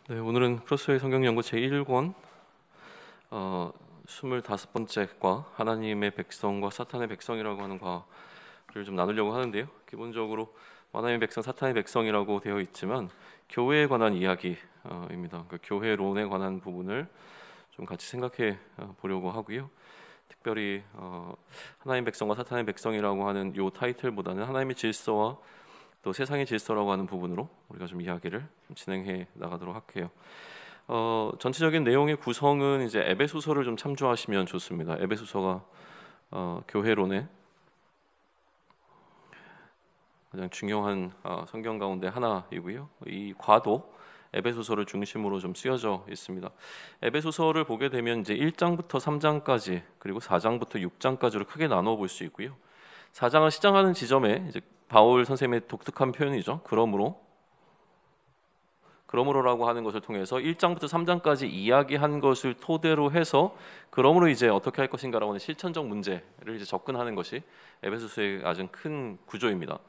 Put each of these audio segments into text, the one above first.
네, 오늘은 크로스웨이 성경연구 제1권 25번째과 하나님의 백성과 사탄의 백성이라고 하는 과를 좀 나누려고 하는데요. 기본적으로 하나님의 백성, 사탄의 백성이라고 되어 있지만 교회에 관한 이야기입니다. 그 교회론에 관한 부분을 좀 같이 생각해 보려고 하고요. 특별히 하나님의 백성과 사탄의 백성이라고 하는 이 타이틀보다는 하나님의 질서와 또 세상의 질서라고 하는 부분으로 우리가 좀 이야기를 좀 진행해 나가도록 할게요. 전체적인 내용의 구성은 이제 에베소서를 좀 참조하시면 좋습니다. 에베소서가 교회론의 가장 중요한 성경 가운데 하나이고요. 이 과도 에베소서를 중심으로 좀 쓰여져 있습니다. 에베소서를 보게 되면 이제 1장부터 3장까지 그리고 4장부터 6장까지로 크게 나눠 볼 수 있고요. 4장을 시작하는 지점에 이제 바울 선생님의 독특한 표현이죠. 그러므로라고 하는 것을 통해서 1장부터 3장까지 이야기한 것을 토대로 해서 그러므로 이제 어떻게 할 것인가라고 하는 실천적 문제를 이제 접근하는 것이 에베소서의 아주 큰 구조입니다.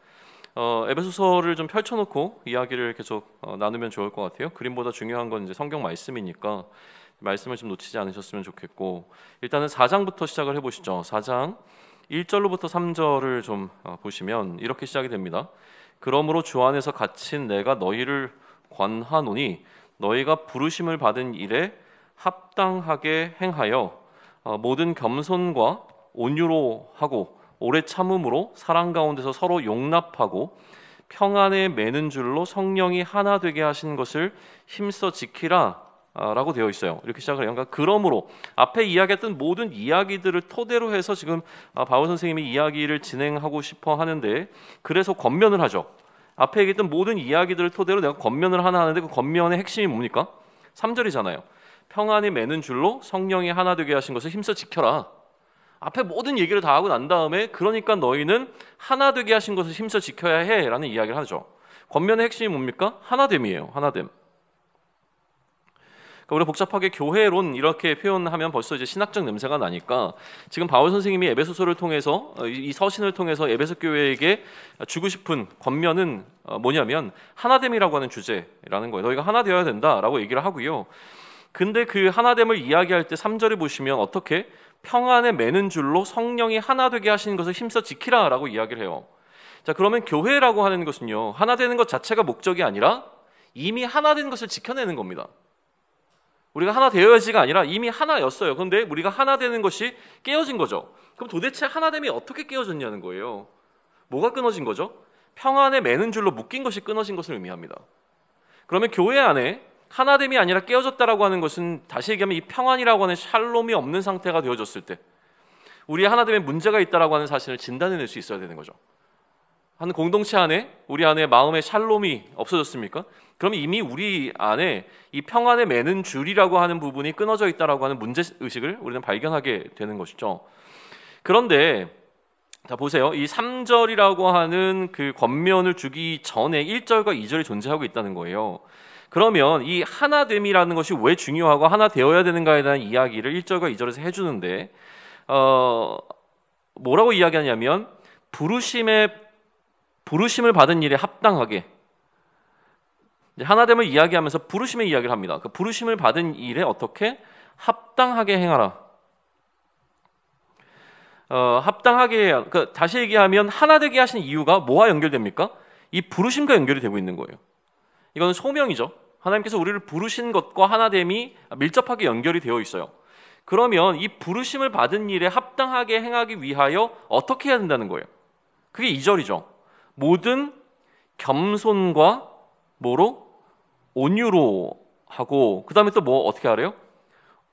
에베소서를 좀 펼쳐놓고 이야기를 계속 나누면 좋을 것 같아요. 그림보다 중요한 건 이제 성경 말씀이니까 말씀을 좀 놓치지 않으셨으면 좋겠고, 일단은 4장부터 시작을 해보시죠. 4장 1절로부터 3절을 좀 보시면 이렇게 시작이 됩니다. 그러므로 주 안에서 갇힌 내가 너희를 권하노니 너희가 부르심을 받은 일에 합당하게 행하여 모든 겸손과 온유로 하고 오래 참음으로 사랑 가운데서 서로 용납하고 평안에 매는 줄로 성령이 하나 되게 하신 것을 힘써 지키라 라고 되어 있어요. 이렇게 시작을 해요. 그러니까 그러므로 앞에 이야기했던 모든 이야기들을 토대로 해서 지금 바울 선생님이 이야기를 진행하고 싶어 하는데, 그래서 권면을 하죠. 앞에 얘기했던 모든 이야기들을 토대로 내가 권면을 하나 하는데 그 권면의 핵심이 뭡니까? 3절이잖아요. 평안이 매는 줄로 성령이 하나 되게 하신 것을 힘써 지켜라. 앞에 모든 얘기를 다 하고 난 다음에 그러니까 너희는 하나 되게 하신 것을 힘써 지켜야 해 라는 이야기를 하죠. 권면의 핵심이 뭡니까? 하나됨이에요. 하나됨. 우리가 복잡하게 교회론 이렇게 표현하면 벌써 이제 신학적 냄새가 나니까 지금 바울 선생님이 에베소서를 통해서 이 서신을 통해서 에베소 교회에게 주고 싶은 권면은 뭐냐면 하나됨이라고 하는 주제라는 거예요. 너희가 하나 되어야 된다라고 얘기를 하고요. 근데 그 하나됨을 이야기할 때 3절에 보시면 어떻게 평안에 매는 줄로 성령이 하나 되게 하시는 것을 힘써 지키라라고 이야기를 해요. 자, 그러면 교회라고 하는 것은요, 하나 되는 것 자체가 목적이 아니라 이미 하나 된 것을 지켜내는 겁니다. 우리가 하나 되어야지가 아니라 이미 하나였어요. 그런데 우리가 하나 되는 것이 깨어진 거죠. 그럼 도대체 하나됨이 어떻게 깨어졌냐는 거예요. 뭐가 끊어진 거죠? 평안에 매는 줄로 묶인 것이 끊어진 것을 의미합니다. 그러면 교회 안에 하나됨이 아니라 깨어졌다라고 하는 것은, 다시 얘기하면 이 평안이라고 하는 샬롬이 없는 상태가 되어졌을 때 우리의 하나됨에 문제가 있다라고 하는 사실을 진단해낼 수 있어야 되는 거죠. 한 공동체 안에 우리 안에 마음의 샬롬이 없어졌습니까? 그럼 이미 우리 안에 이 평안에 매는 줄이라고 하는 부분이 끊어져 있다라고 하는 문제의식을 우리는 발견하게 되는 것이죠. 그런데 자 보세요. 이 3절이라고 하는 그 권면을 주기 전에 1절과 2절이 존재하고 있다는 거예요. 그러면 이 하나됨이라는 것이 왜 중요하고 하나 되어야 되는가에 대한 이야기를 1절과 2절에서 해주는데 뭐라고 이야기하냐면 부르심을 받은 일에 합당하게, 하나됨을 이야기하면서 부르심의 이야기를 합니다. 그 부르심을 받은 일에 어떻게 합당하게 행하라. 합당하게, 다시 얘기하면 하나 되게 하신 이유가 뭐와 연결됩니까? 이 부르심과 연결이 되고 있는 거예요. 이건 소명이죠. 하나님께서 우리를 부르신 것과 하나됨이 밀접하게 연결이 되어 있어요. 그러면 이 부르심을 받은 일에 합당하게 행하기 위하여 어떻게 해야 된다는 거예요? 그게 2절이죠. 모든 겸손과 뭐로? 온유로 하고, 그 다음에 또 뭐 어떻게 하래요?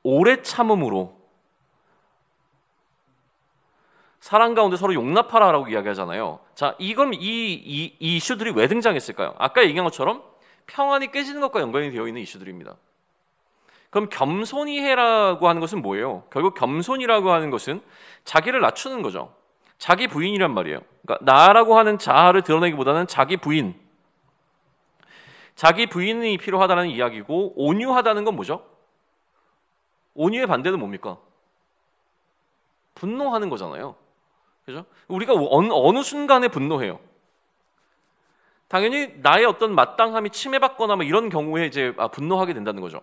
오래 참음으로, 사랑 가운데 서로 용납하라라고 이야기하잖아요. 자, 이건 이 이슈들이 왜 등장했을까요? 아까 얘기한 것처럼 평안이 깨지는 것과 연관이 되어 있는 이슈들입니다. 그럼 겸손히 해라고 하는 것은 뭐예요? 결국 겸손이라고 하는 것은 자기를 낮추는 거죠. 자기 부인이란 말이에요. 그러니까 나라고 하는 자아를 드러내기보다는 자기 부인이 필요하다는 이야기고, 온유하다는 건 뭐죠? 온유의 반대는 뭡니까? 분노하는 거잖아요. 그죠? 우리가 어느 순간에 분노해요? 당연히 나의 어떤 마땅함이 침해받거나 뭐 이런 경우에 이제 분노하게 된다는 거죠.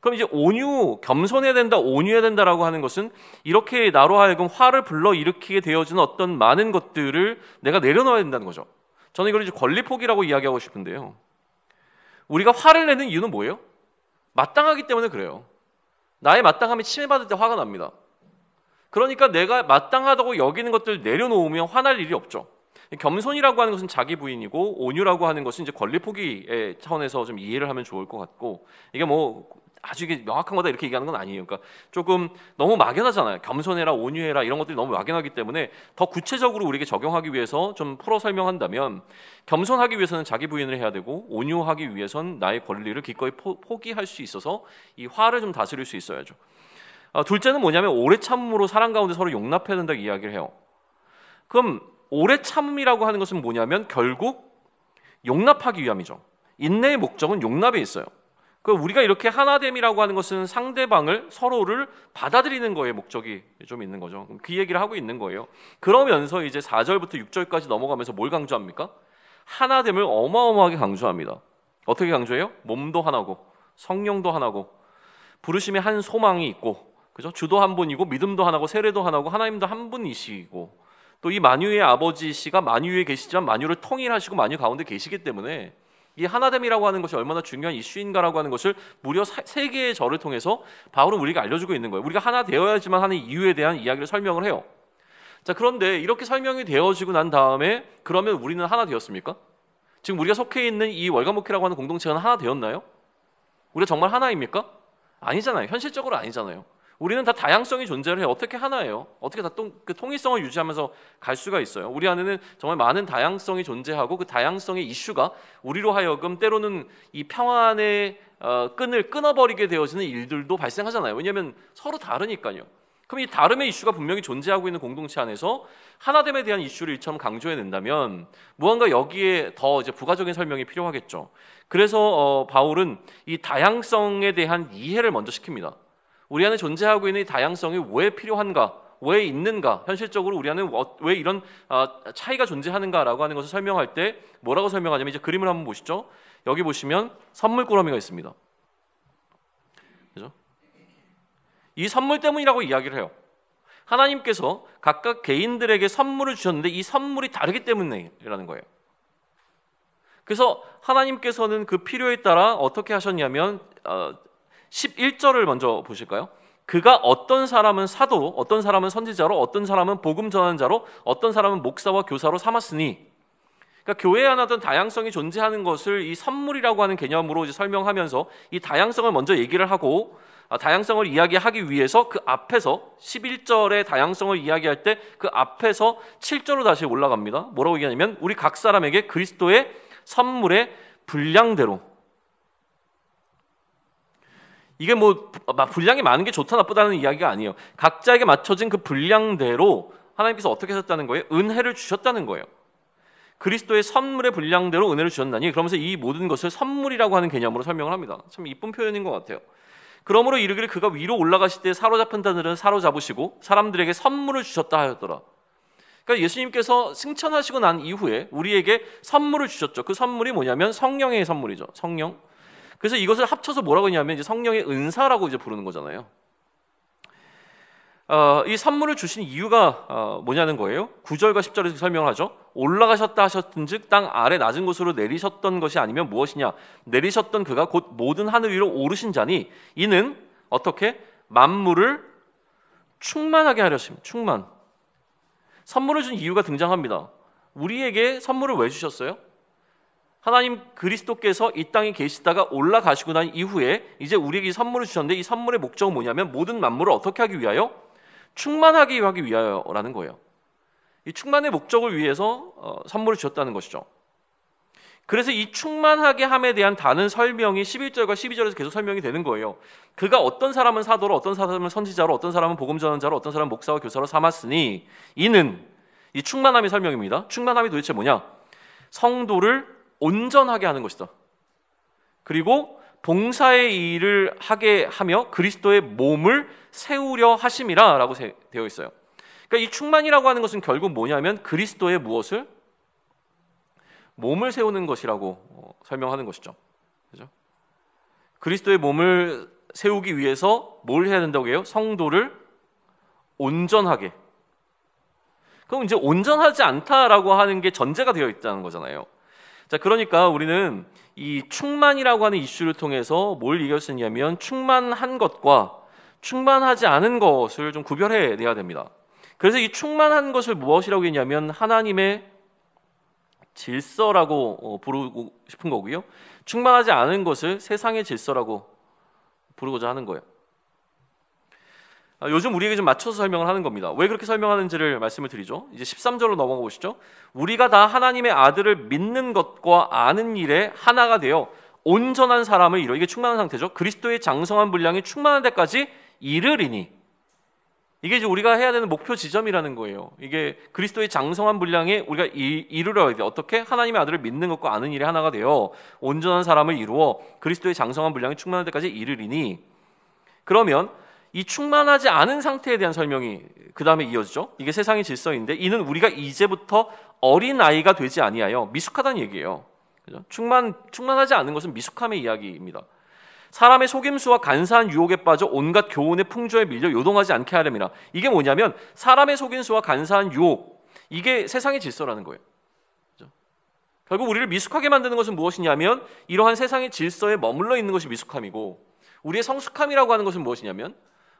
그럼 이제 온유, 겸손해야 된다, 온유해야 된다라고 하는 것은 이렇게 나로 하여금 화를 불러일으키게 되어지는 어떤 많은 것들을 내가 내려놓아야 된다는 거죠. 저는 이걸 이제 권리 포기라고 이야기하고 싶은데요. 우리가 화를 내는 이유는 뭐예요? 마땅하기 때문에 그래요. 나의 마땅함이 침해받을 때 화가 납니다. 그러니까 내가 마땅하다고 여기는 것들 내려놓으면 화날 일이 없죠. 겸손이라고 하는 것은 자기 부인이고 온유라고 하는 것은 이제 권리 포기의 차원에서 좀 이해를 하면 좋을 것 같고, 이게 뭐 아주 이게 명확한 거다 이렇게 얘기하는 건 아니에요. 그러니까 조금 너무 막연하잖아요. 겸손해라, 온유해라 이런 것들이 너무 막연하기 때문에 더 구체적으로 우리에게 적용하기 위해서 좀 풀어 설명한다면, 겸손하기 위해서는 자기 부인을 해야 되고 온유하기 위해서는 나의 권리를 기꺼이 포기할 수 있어서 이 화를 좀 다스릴 수 있어야죠. 둘째는 뭐냐면 오래 참음으로 사랑 가운데 서로 용납해야 된다고 이야기를 해요. 그럼 오래 참음이라고 하는 것은 뭐냐면 결국 용납하기 위함이죠. 인내의 목적은 용납에 있어요. 우리가 이렇게 하나됨이라고 하는 것은 상대방을, 서로를 받아들이는 거에 목적이 좀 있는 거죠. 그 얘기를 하고 있는 거예요. 그러면서 이제 4절부터 6절까지 넘어가면서 뭘 강조합니까? 하나됨을 어마어마하게 강조합니다. 어떻게 강조해요? 몸도 하나고 성령도 하나고 부르심에 한 소망이 있고, 그죠? 주도 한 분이고 믿음도 하나고 세례도 하나고 하나님도 한 분이시고, 또 이 만유의 아버지시가 만유에 계시지만 만유를 통일하시고 만유 가운데 계시기 때문에 이 하나됨이라고 하는 것이 얼마나 중요한 이슈인가라고 하는 것을 무려 3개의 절을 통해서 바울은 우리가 알려주고 있는 거예요. 우리가 하나 되어야지만 하는 이유에 대한 이야기를 설명을 해요. 자, 그런데 이렇게 설명이 되어지고 난 다음에 그러면 우리는 하나 되었습니까? 지금 우리가 속해 있는 이 월간목회라고 하는 공동체는 하나 되었나요? 우리가 정말 하나입니까? 아니잖아요. 현실적으로 아니잖아요. 우리는 다 다양성이 존재를 해요. 어떻게 하나예요? 어떻게 다 그 통일성을 유지하면서 갈 수가 있어요? 우리 안에는 정말 많은 다양성이 존재하고 그 다양성의 이슈가 우리로 하여금 때로는 이 평안의 끈을 끊어버리게 되어지는 일들도 발생하잖아요. 왜냐하면 서로 다르니까요. 그럼 이 다름의 이슈가 분명히 존재하고 있는 공동체 안에서 하나됨에 대한 이슈를 이처럼 강조해낸다면 무언가 여기에 더 이제 부가적인 설명이 필요하겠죠. 그래서 바울은 이 다양성에 대한 이해를 먼저 시킵니다. 우리 안에 존재하고 있는 이 다양성이 왜 필요한가, 왜 있는가, 현실적으로 우리 안에 왜 이런 차이가 존재하는가라고 하는 것을 설명할 때 뭐라고 설명하냐면, 이제 그림을 한번 보시죠. 여기 보시면 선물꾸러미가 있습니다. 그죠? 이 선물 때문이라고 이야기를 해요. 하나님께서 각각 개인들에게 선물을 주셨는데 이 선물이 다르기 때문이라는 거예요. 그래서 하나님께서는 그 필요에 따라 어떻게 하셨냐면 11절을 먼저 보실까요? 그가 어떤 사람은 사도로, 어떤 사람은 선지자로, 어떤 사람은 복음 전하는 자로, 어떤 사람은 목사와 교사로 삼았으니, 그러니까 교회 안에 어떤 다양성이 존재하는 것을 이 선물이라고 하는 개념으로 이제 설명하면서 이 다양성을 먼저 얘기를 하고, 다양성을 이야기하기 위해서 그 앞에서 11절의 다양성을 이야기할 때 그 앞에서 7절로 다시 올라갑니다. 뭐라고 얘기하냐면 우리 각 사람에게 그리스도의 선물의 분량대로, 이게 뭐 분량이 많은 게 좋다 나쁘다는 이야기가 아니에요. 각자에게 맞춰진 그 분량대로 하나님께서 어떻게 하셨다는 거예요? 은혜를 주셨다는 거예요. 그리스도의 선물의 분량대로 은혜를 주셨나니, 그러면서 이 모든 것을 선물이라고 하는 개념으로 설명을 합니다. 참 이쁜 표현인 것 같아요. 그러므로 이르기를 그가 위로 올라가실 때 사로잡힌 자들은 사로잡으시고 사람들에게 선물을 주셨다 하였더라. 그러니까 예수님께서 승천하시고 난 이후에 우리에게 선물을 주셨죠. 그 선물이 뭐냐면 성령의 선물이죠. 성령. 그래서 이것을 합쳐서 뭐라고 하냐면 이제 성령의 은사라고 이제 부르는 거잖아요. 이 선물을 주신 이유가 뭐냐는 거예요. 9절과 10절에서 설명을 하죠. 올라가셨다 하셨은즉 땅 아래 낮은 곳으로 내리셨던 것이 아니면 무엇이냐. 내리셨던 그가 곧 모든 하늘 위로 오르신 자니 이는 어떻게 만물을 충만하게 하려심. 충만. 선물을 준 이유가 등장합니다. 우리에게 선물을 왜 주셨어요? 하나님 그리스도께서 이 땅에 계시다가 올라가시고 난 이후에 이제 우리에게 이 선물을 주셨는데 이 선물의 목적은 뭐냐면 모든 만물을 어떻게 하기 위하여? 충만하게 하기 위하여라는 거예요. 이 충만의 목적을 위해서 선물을 주셨다는 것이죠. 그래서 이 충만하게 함에 대한 다른 설명이 11절과 12절에서 계속 설명이 되는 거예요. 그가 어떤 사람은 사도로, 어떤 사람은 선지자로, 어떤 사람은 복음 전하는 자로, 어떤 사람은 목사와 교사로 삼았으니 이는, 이 충만함의 설명입니다. 충만함이 도대체 뭐냐? 성도를 온전하게 하는 것이다. 그리고 봉사의 일을 하게 하며 그리스도의 몸을 세우려 하심이라 라고 되어 있어요. 그러니까 이 충만이라고 하는 것은 결국 뭐냐면 그리스도의 무엇을? 몸을 세우는 것이라고 설명하는 것이죠. 그죠? 그리스도의 몸을 세우기 위해서 뭘 해야 된다고 해요? 성도를 온전하게. 그럼 이제 온전하지 않다라고 하는 게 전제가 되어 있다는 거잖아요. 자, 그러니까 우리는 이 충만이라고 하는 이슈를 통해서 뭘 얘기할 수 있냐면 충만한 것과 충만하지 않은 것을 좀 구별해 내야 됩니다. 그래서 이 충만한 것을 무엇이라고 했냐면 하나님의 질서라고 부르고 싶은 거고요. 충만하지 않은 것을 세상의 질서라고 부르고자 하는 거예요. 요즘 우리에게 좀 맞춰서 설명을 하는 겁니다. 왜 그렇게 설명하는지를 말씀을 드리죠. 이제 13절로 넘어가 보시죠. 우리가 다 하나님의 아들을 믿는 것과 아는 일에 하나가 되어 온전한 사람을 이루어. 이게 충만한 상태죠. 그리스도의 장성한 분량이 충만한 데까지 이르리니. 이게 이제 우리가 해야 되는 목표 지점이라는 거예요. 이게 그리스도의 장성한 분량에 우리가 이르러야 돼요. 어떻게? 하나님의 아들을 믿는 것과 아는 일에 하나가 되어 온전한 사람을 이루어 그리스도의 장성한 분량이 충만한 데까지 이르리니. 그러면 이 충만하지 않은 상태에 대한 설명이 그 다음에 이어지죠. 이게 세상의 질서인데 이는 우리가 이제부터 어린 아이가 되지 아니하여 미숙하다는 얘기예요. 그죠? 충만하지 않은 것은 미숙함의 이야기입니다. 사람의 속임수와 간사한 유혹에 빠져 온갖 교훈의 풍조에 밀려 요동하지 않게 하려니라. 이게 뭐냐면 사람의 속임수와 간사한 유혹, 이게 세상의 질서라는 거예요. 그죠? 결국 우리를 미숙하게 만드는 것은 무엇이냐면 이러한 세상의 질서에 머물러 있는 것이 미숙함이고, 우리의 성숙함이라고 하는 것은 무엇이냐면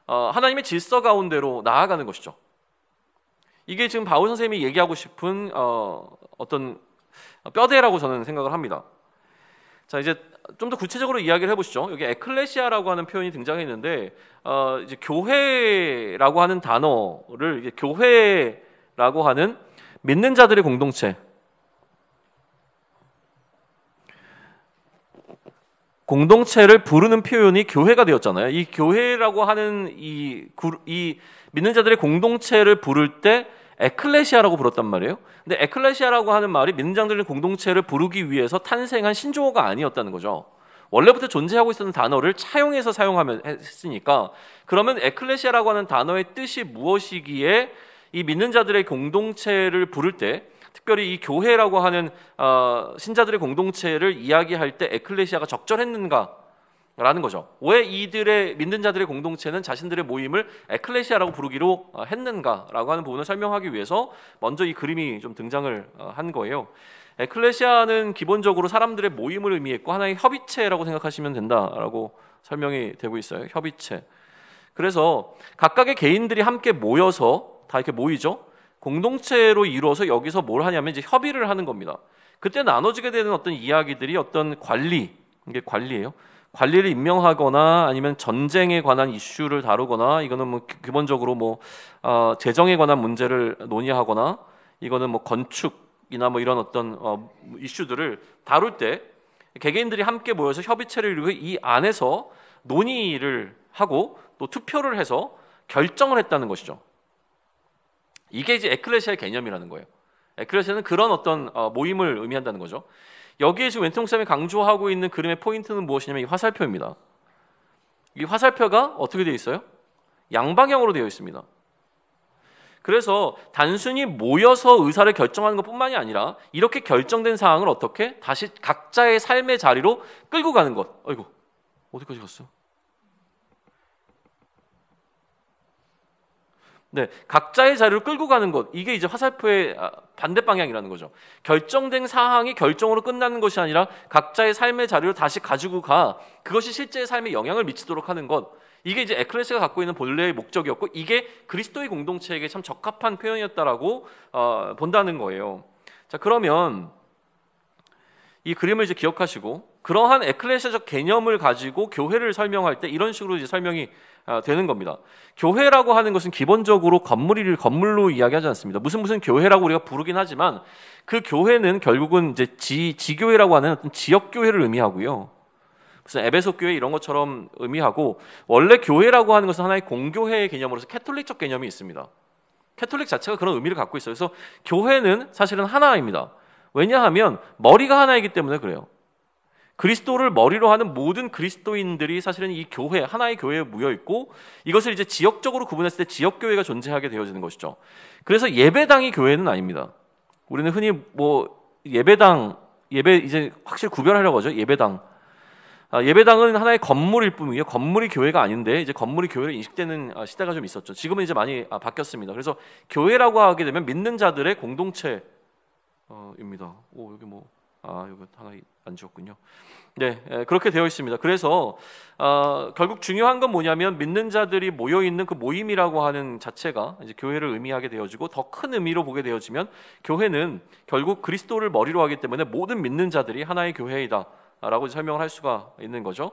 하나님의 질서 가운데로 나아가는 것이죠. 이게 지금 바울 선생님이 얘기하고 싶은 어떤 뼈대라고 저는 생각을 합니다. 자, 이제 좀 더 구체적으로 이야기를 해보시죠. 여기 에클레시아라고 하는 표현이 등장했는데 이제 교회라고 하는 단어를 이제 교회라고 하는 믿는 자들의 공동체를 부르는 표현이 교회가 되었잖아요. 이 교회라고 하는 이 믿는 자들의 공동체를 부를 때 에클레시아라고 불렀단 말이에요. 근데 에클레시아라고 하는 말이 믿는 자들의 공동체를 부르기 위해서 탄생한 신조어가 아니었다는 거죠. 원래부터 존재하고 있었던 단어를 차용해서 사용하면 했으니까, 그러면 에클레시아라고 하는 단어의 뜻이 무엇이기에 이 믿는 자들의 공동체를 부를 때, 특별히 이 교회라고 하는 신자들의 공동체를 이야기할 때 에클레시아가 적절했는가? 라는 거죠. 왜 이들의 믿는 자들의 공동체는 자신들의 모임을 에클레시아라고 부르기로 했는가라고 하는 부분을 설명하기 위해서 먼저 이 그림이 좀 등장을 한 거예요. 에클레시아는 기본적으로 사람들의 모임을 의미했고 하나의 협의체라고 생각하시면 된다라고 설명이 되고 있어요. 협의체. 그래서 각각의 개인들이 함께 모여서 다 이렇게 모이죠. 공동체로 이루어서 여기서 뭘 하냐면 이제 협의를 하는 겁니다. 그때 나눠지게 되는 어떤 이야기들이 어떤 관리, 이게 관리예요. 관리를 임명하거나 아니면 전쟁에 관한 이슈를 다루거나, 이거는 뭐 기본적으로 뭐 재정에 관한 문제를 논의하거나, 이거는 뭐 건축이나 뭐 이런 어떤 이슈들을 다룰 때 개개인들이 함께 모여서 협의체를 이루고 이 안에서 논의를 하고 또 투표를 해서 결정을 했다는 것이죠. 이게 이제 에클레시아의 개념이라는 거예요. 에클레시아는 그런 어떤 모임을 의미한다는 거죠. 여기에 지금 웬통쌤이 강조하고 있는 그림의 포인트는 무엇이냐면 이 화살표입니다. 이 화살표가 어떻게 되어 있어요? 양방향으로 되어 있습니다. 그래서 단순히 모여서 의사를 결정하는 것뿐만이 아니라 이렇게 결정된 사항을 어떻게 다시 각자의 삶의 자리로 끌고 가는 것. 아이고, 어디까지 갔어요? 네, 각자의 자리로 끌고 가는 것, 이게 이제 화살표의 반대 방향이라는 거죠. 결정된 사항이 결정으로 끝나는 것이 아니라 각자의 삶의 자리로 다시 가지고 가, 그것이 실제의 삶에 영향을 미치도록 하는 것, 이게 이제 에클레시아가 갖고 있는 본래의 목적이었고, 이게 그리스도의 공동체에게 참 적합한 표현이었다라고 본다는 거예요. 자, 그러면 이 그림을 이제 기억하시고, 그러한 에클레시아적 개념을 가지고 교회를 설명할 때 이런 식으로 이제 설명이 되는 겁니다. 교회라고 하는 것은 기본적으로 건물로 이야기하지 않습니다. 무슨 교회라고 우리가 부르긴 하지만 그 교회는 결국은 이제 지교회라고 하는 어떤 지역 교회를 의미하고요. 무슨 에베소 교회 이런 것처럼 의미하고, 원래 교회라고 하는 것은 하나의 공교회의 개념으로서 캐톨릭적 개념이 있습니다. 캐톨릭 자체가 그런 의미를 갖고 있어요. 그래서 교회는 사실은 하나입니다. 왜냐하면 머리가 하나이기 때문에 그래요. 그리스도를 머리로 하는 모든 그리스도인들이 사실은 이 교회, 하나의 교회에 모여 있고, 이것을 이제 지역적으로 구분했을 때 지역교회가 존재하게 되어지는 것이죠. 그래서 예배당이 교회는 아닙니다. 우리는 흔히 뭐 예배당 예배 이제 확실히 구별하려고 하죠. 예배당. 예배당은 하나의 건물일 뿐이에요. 건물이 교회가 아닌데 이제 건물이 교회로 인식되는 시대가 좀 있었죠. 지금은 이제 많이 바뀌었습니다. 그래서 교회라고 하게 되면 믿는 자들의 공동체입니다. 여기 여기 하나 안 지웠군요. 네, 그렇게 되어 있습니다. 그래서 결국 중요한 건 뭐냐면 믿는 자들이 모여 있는 그 모임이라고 하는 자체가 이제 교회를 의미하게 되어지고 더 큰 의미로 보게 되어지면 교회는 결국 그리스도를 머리로 하기 때문에 모든 믿는 자들이 하나의 교회이다라고 설명을 할 수가 있는 거죠.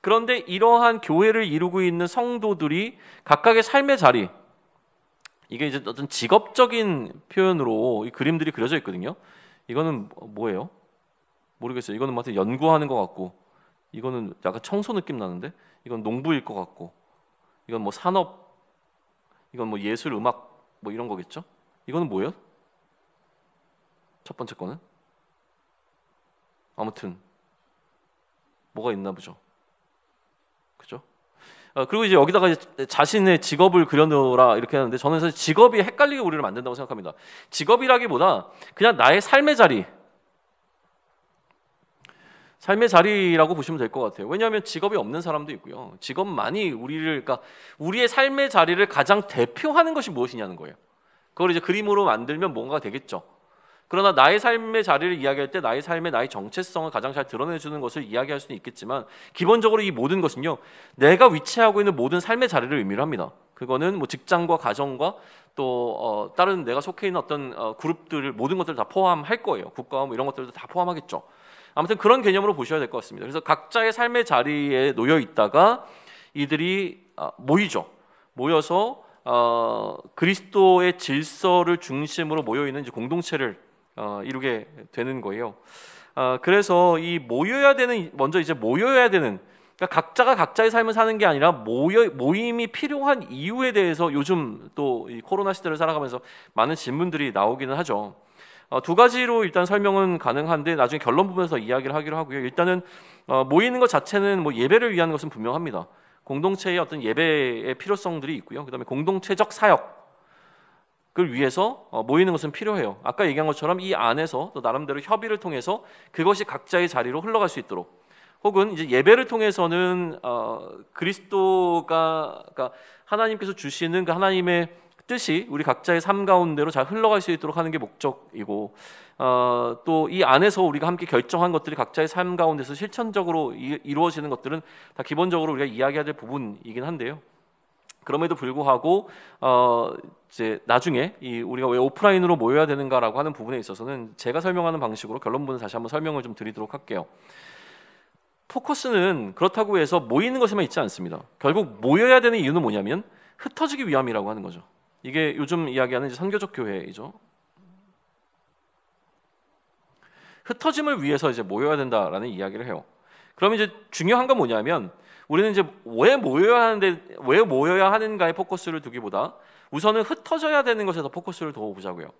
그런데 이러한 교회를 이루고 있는 성도들이 각각의 삶의 자리, 이게 이제 어떤 직업적인 표현으로 이 그림들이 그려져 있거든요. 이거는 뭐예요? 모르겠어요. 이거는 뭐 연구하는 것 같고, 이거는 약간 청소 느낌 나는데, 이건 농부일 것 같고, 이건 뭐 산업, 이건 뭐 예술, 음악 뭐 이런 거겠죠? 이거는 뭐예요? 첫 번째 거는? 아무튼 뭐가 있나 보죠. 그죠? 그리고 이제 여기다가 이제 자신의 직업을 그려놓으라 이렇게 하는데, 저는 사실 직업이 헷갈리게 우리를 만든다고 생각합니다. 직업이라기보다 그냥 나의 삶의 자리라고 보시면 될 것 같아요. 왜냐하면 직업이 없는 사람도 있고요. 직업만이 그러니까 우리의 삶의 자리를 가장 대표하는 것이 무엇이냐는 거예요. 그걸 이제 그림으로 만들면 뭔가가 되겠죠. 그러나 나의 삶의 자리를 이야기할 때 나의 정체성을 가장 잘 드러내주는 것을 이야기할 수는 있겠지만, 기본적으로 이 모든 것은요, 내가 위치하고 있는 모든 삶의 자리를 의미를 합니다. 그거는 뭐 직장과 가정과 또 다른 내가 속해 있는 어떤 그룹들, 모든 것들을 다 포함할 거예요. 국가 뭐 이런 것들도 다 포함하겠죠. 아무튼 그런 개념으로 보셔야 될 것 같습니다. 그래서 각자의 삶의 자리에 놓여 있다가 이들이 모이죠. 모여서 그리스도의 질서를 중심으로 모여 있는 이제 공동체를 이루게 되는 거예요. 그래서 이 모여야 되는, 그러니까 각자가 각자의 삶을 사는 게 아니라 모임이 필요한 이유에 대해서 요즘 또 이 코로나 시대를 살아가면서 많은 질문들이 나오기는 하죠. 두 가지로 일단 설명은 가능한데 나중에 결론 부분에서 이야기를 하기로 하고요. 일단은 모이는 것 자체는 뭐 예배를 위한 것은 분명합니다. 공동체의 어떤 예배의 필요성들이 있고요. 그다음에 공동체적 사역을 위해서 모이는 것은 필요해요. 아까 얘기한 것처럼 이 안에서 또 나름대로 협의를 통해서 그것이 각자의 자리로 흘러갈 수 있도록, 혹은 이제 예배를 통해서는 그리스도가, 그러니까 하나님께서 주시는 그 하나님의 뜻이 우리 각자의 삶 가운데로 잘 흘러갈 수 있도록 하는 게 목적이고, 또 이 안에서 우리가 함께 결정한 것들이 각자의 삶 가운데서 실천적으로 이루어지는 것들은 다 기본적으로 우리가 이야기해야 될 부분이긴 한데요. 그럼에도 불구하고 이제 나중에 우리가 왜 오프라인으로 모여야 되는가라고 하는 부분에 있어서는 제가 설명하는 방식으로 결론 부분을 다시 한번 설명을 좀 드리도록 할게요. 포커스는 그렇다고 해서 모이는 것에만 있지 않습니다. 결국 모여야 되는 이유는 뭐냐면 흩어지기 위함이라고 하는 거죠. 이게 요즘 이야기하는 이제 선교적 교회이죠. 흩어짐을 위해서 이제 모여야 된다라는 이야기를 해요. 그럼 이제 중요한 건 뭐냐면, 우리는 이제 왜 모여야 하는가에 포커스를 두기보다 우선은 흩어져야 되는 것에 더 포커스를 더 보자고요.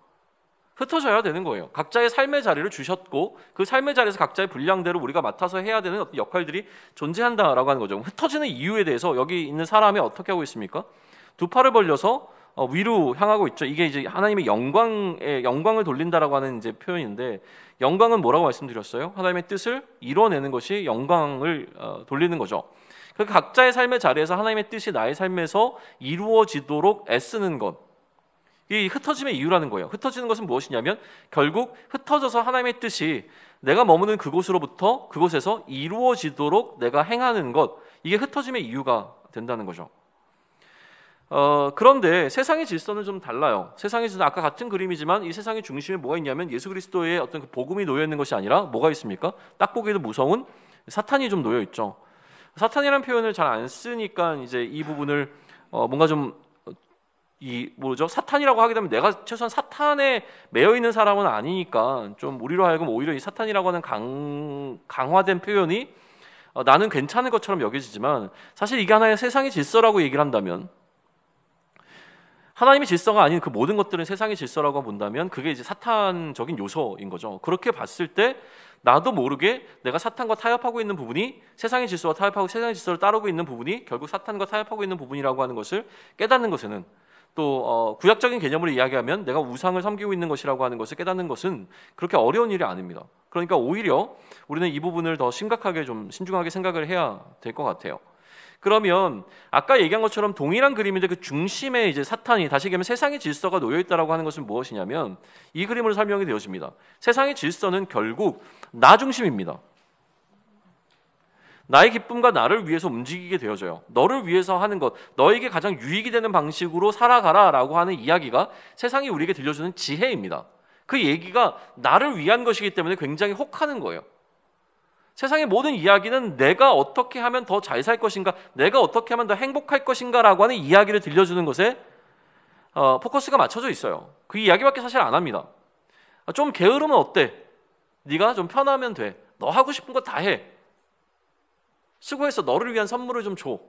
흩어져야 되는 거예요. 각자의 삶의 자리를 주셨고 그 삶의 자리에서 각자의 분량대로 우리가 맡아서 해야 되는 어떤 역할들이 존재한다라고 하는 거죠. 흩어지는 이유에 대해서 여기 있는 사람이 어떻게 하고 있습니까? 두 팔을 벌려서 위로 향하고 있죠. 이게 이제 하나님의 영광을 돌린다라고 하는 이제 표현인데, 영광은 뭐라고 말씀드렸어요? 하나님의 뜻을 이뤄내는 것이 영광을 돌리는 거죠. 그러니까 각자의 삶의 자리에서 하나님의 뜻이 나의 삶에서 이루어지도록 애쓰는 것, 이 흩어짐의 이유라는 거예요. 흩어지는 것은 무엇이냐면 결국 흩어져서 하나님의 뜻이 내가 머무는 그곳에서 이루어지도록 내가 행하는 것, 이게 흩어짐의 이유가 된다는 거죠. 그런데 세상의 질서는 좀 달라요. 세상의 질서는 아까 같은 그림이지만 이 세상의 중심에 뭐가 있냐면 예수 그리스도의 어떤 그 복음이 놓여 있는 것이 아니라 뭐가 있습니까? 딱 보기에도 무서운 사탄이 좀 놓여 있죠. 사탄이라는 표현을 잘 안 쓰니까 이제 이 부분을 뭔가 좀 사탄이라고 하게 되면 내가 최소한 사탄에 매여 있는 사람은 아니니까 좀 우리로 하여금 오히려 이 사탄이라고 하는 강화된 표현이 나는 괜찮은 것처럼 여겨지지만, 사실 이게 하나의 세상의 질서라고 얘기를 한다면, 하나님의 질서가 아닌 그 모든 것들은 세상의 질서라고 본다면 그게 이제 사탄적인 요소인 거죠. 그렇게 봤을 때 나도 모르게 내가 사탄과 타협하고 있는 부분이, 세상의 질서와 타협하고 세상의 질서를 따르고 있는 부분이 결국 사탄과 타협하고 있는 부분이라고 하는 것을 깨닫는 것에는 또 구약적인 개념으로 이야기하면 내가 우상을 섬기고 있는 것이라고 하는 것을 깨닫는 것은 그렇게 어려운 일이 아닙니다. 그러니까 오히려 우리는 이 부분을 더 심각하게 좀 신중하게 생각을 해야 될 것 같아요. 그러면 아까 얘기한 것처럼 동일한 그림인데 그 중심에 이제 사탄이, 다시 얘기하면 세상의 질서가 놓여 있다라고 하는 것은 무엇이냐면 이 그림으로 설명이 되어집니다. 세상의 질서는 결국 나 중심입니다. 나의 기쁨과 나를 위해서 움직이게 되어져요. 너를 위해서 하는 것, 너에게 가장 유익이 되는 방식으로 살아가라라고 하는 이야기가 세상이 우리에게 들려주는 지혜입니다. 그 얘기가 나를 위한 것이기 때문에 굉장히 혹하는 거예요. 세상의 모든 이야기는 내가 어떻게 하면 더 잘 살 것인가, 내가 어떻게 하면 더 행복할 것인가라고 하는 이야기를 들려주는 것에 포커스가 맞춰져 있어요. 그 이야기밖에 사실 안 합니다. 좀 게으르면 어때? 네가 좀 편하면 돼. 너 하고 싶은 거 다 해. 수고해서 너를 위한 선물을 좀 줘.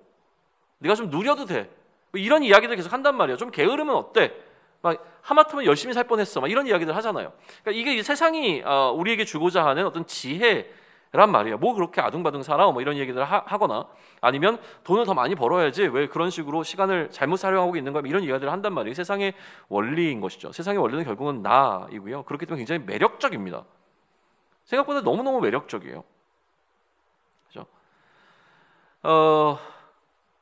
네가 좀 누려도 돼. 이런 이야기들 계속 한단 말이에요. 좀 게으르면 어때? 막 하마터면 열심히 살 뻔했어. 막 이런 이야기들 하잖아요. 그러니까 이게 세상이 우리에게 주고자 하는 어떤 지혜란 말이에요. 뭐 그렇게 아둥바둥 살아? 뭐 이런 얘기들을 하거나 아니면 돈을 더 많이 벌어야지 왜 그런 식으로 시간을 잘못 사용하고 있는 거야? 이런 이야기들을 한단 말이에요. 세상의 원리인 것이죠. 세상의 원리는 결국은 나이고요. 그렇기 때문에 굉장히 매력적입니다. 생각보다 너무너무 매력적이에요. 그렇죠?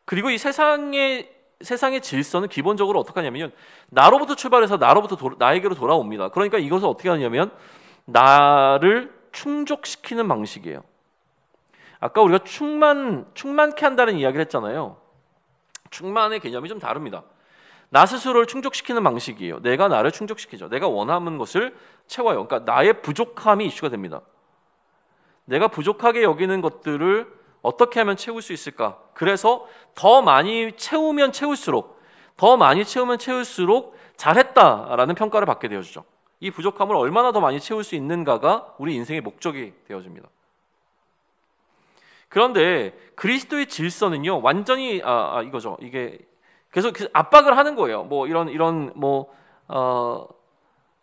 그리고 이 세상의 질서는 기본적으로 어떻게 하냐면 나로부터 출발해서 나에게로 돌아옵니다. 그러니까 이것을 어떻게 하냐면 나를 충족시키는 방식이에요. 아까 우리가 충만케 한다는 이야기를 했잖아요. 충만의 개념이 좀 다릅니다. 나 스스로를 충족시키는 방식이에요. 내가 나를 충족시키죠. 내가 원하는 것을 채워요. 그러니까 나의 부족함이 이슈가 됩니다. 내가 부족하게 여기는 것들을 어떻게 하면 채울 수 있을까? 그래서 더 많이 채우면 채울수록 잘했다라는 평가를 받게 되어지죠. 이 부족함을 얼마나 더 많이 채울 수 있는가가 우리 인생의 목적이 되어집니다. 그런데 그리스도의 질서는요, 완전히 이거죠. 이게 계속 압박을 하는 거예요. 뭐 이런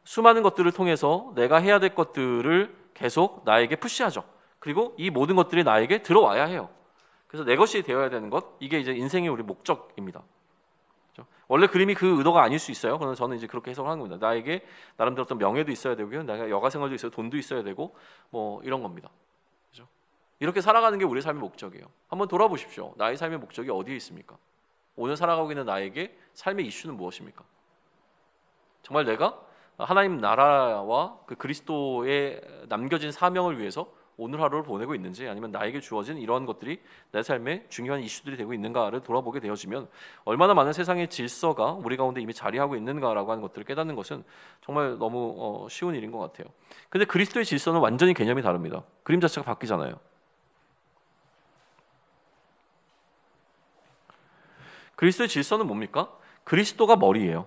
수많은 것들을 통해서 내가 해야 될 것들을 계속 나에게 푸시하죠. 그리고 이 모든 것들이 나에게 들어와야 해요. 그래서 내 것이 되어야 되는 것, 이게 이제 인생의 우리 목적입니다. 그렇죠? 원래 그림이 그 의도가 아닐 수 있어요. 그래서 저는 이제 그렇게 해석을 하는 겁니다. 나에게 나름대로 어떤 명예도 있어야 되고요, 내가 여가생활도 있어야 돈도 있어야 되고, 뭐 이런 겁니다. 그렇죠? 이렇게 살아가는 게 우리의 삶의 목적이에요. 한번 돌아보십시오. 나의 삶의 목적이 어디에 있습니까? 오늘 살아가고 있는 나에게 삶의 이슈는 무엇입니까? 정말 내가 하나님 나라와 그 그리스도에 남겨진 사명을 위해서 오늘 하루를 보내고 있는지, 아니면 나에게 주어진 이러한 것들이 내 삶의 중요한 이슈들이 되고 있는가를 돌아보게 되어지면 얼마나 많은 세상의 질서가 우리 가운데 이미 자리하고 있는가라고 하는 것들을 깨닫는 것은 정말 너무 쉬운 일인 것 같아요. 근데 그리스도의 질서는 완전히 개념이 다릅니다. 그림 자체가 바뀌잖아요. 그리스도의 질서는 뭡니까? 그리스도가 머리예요.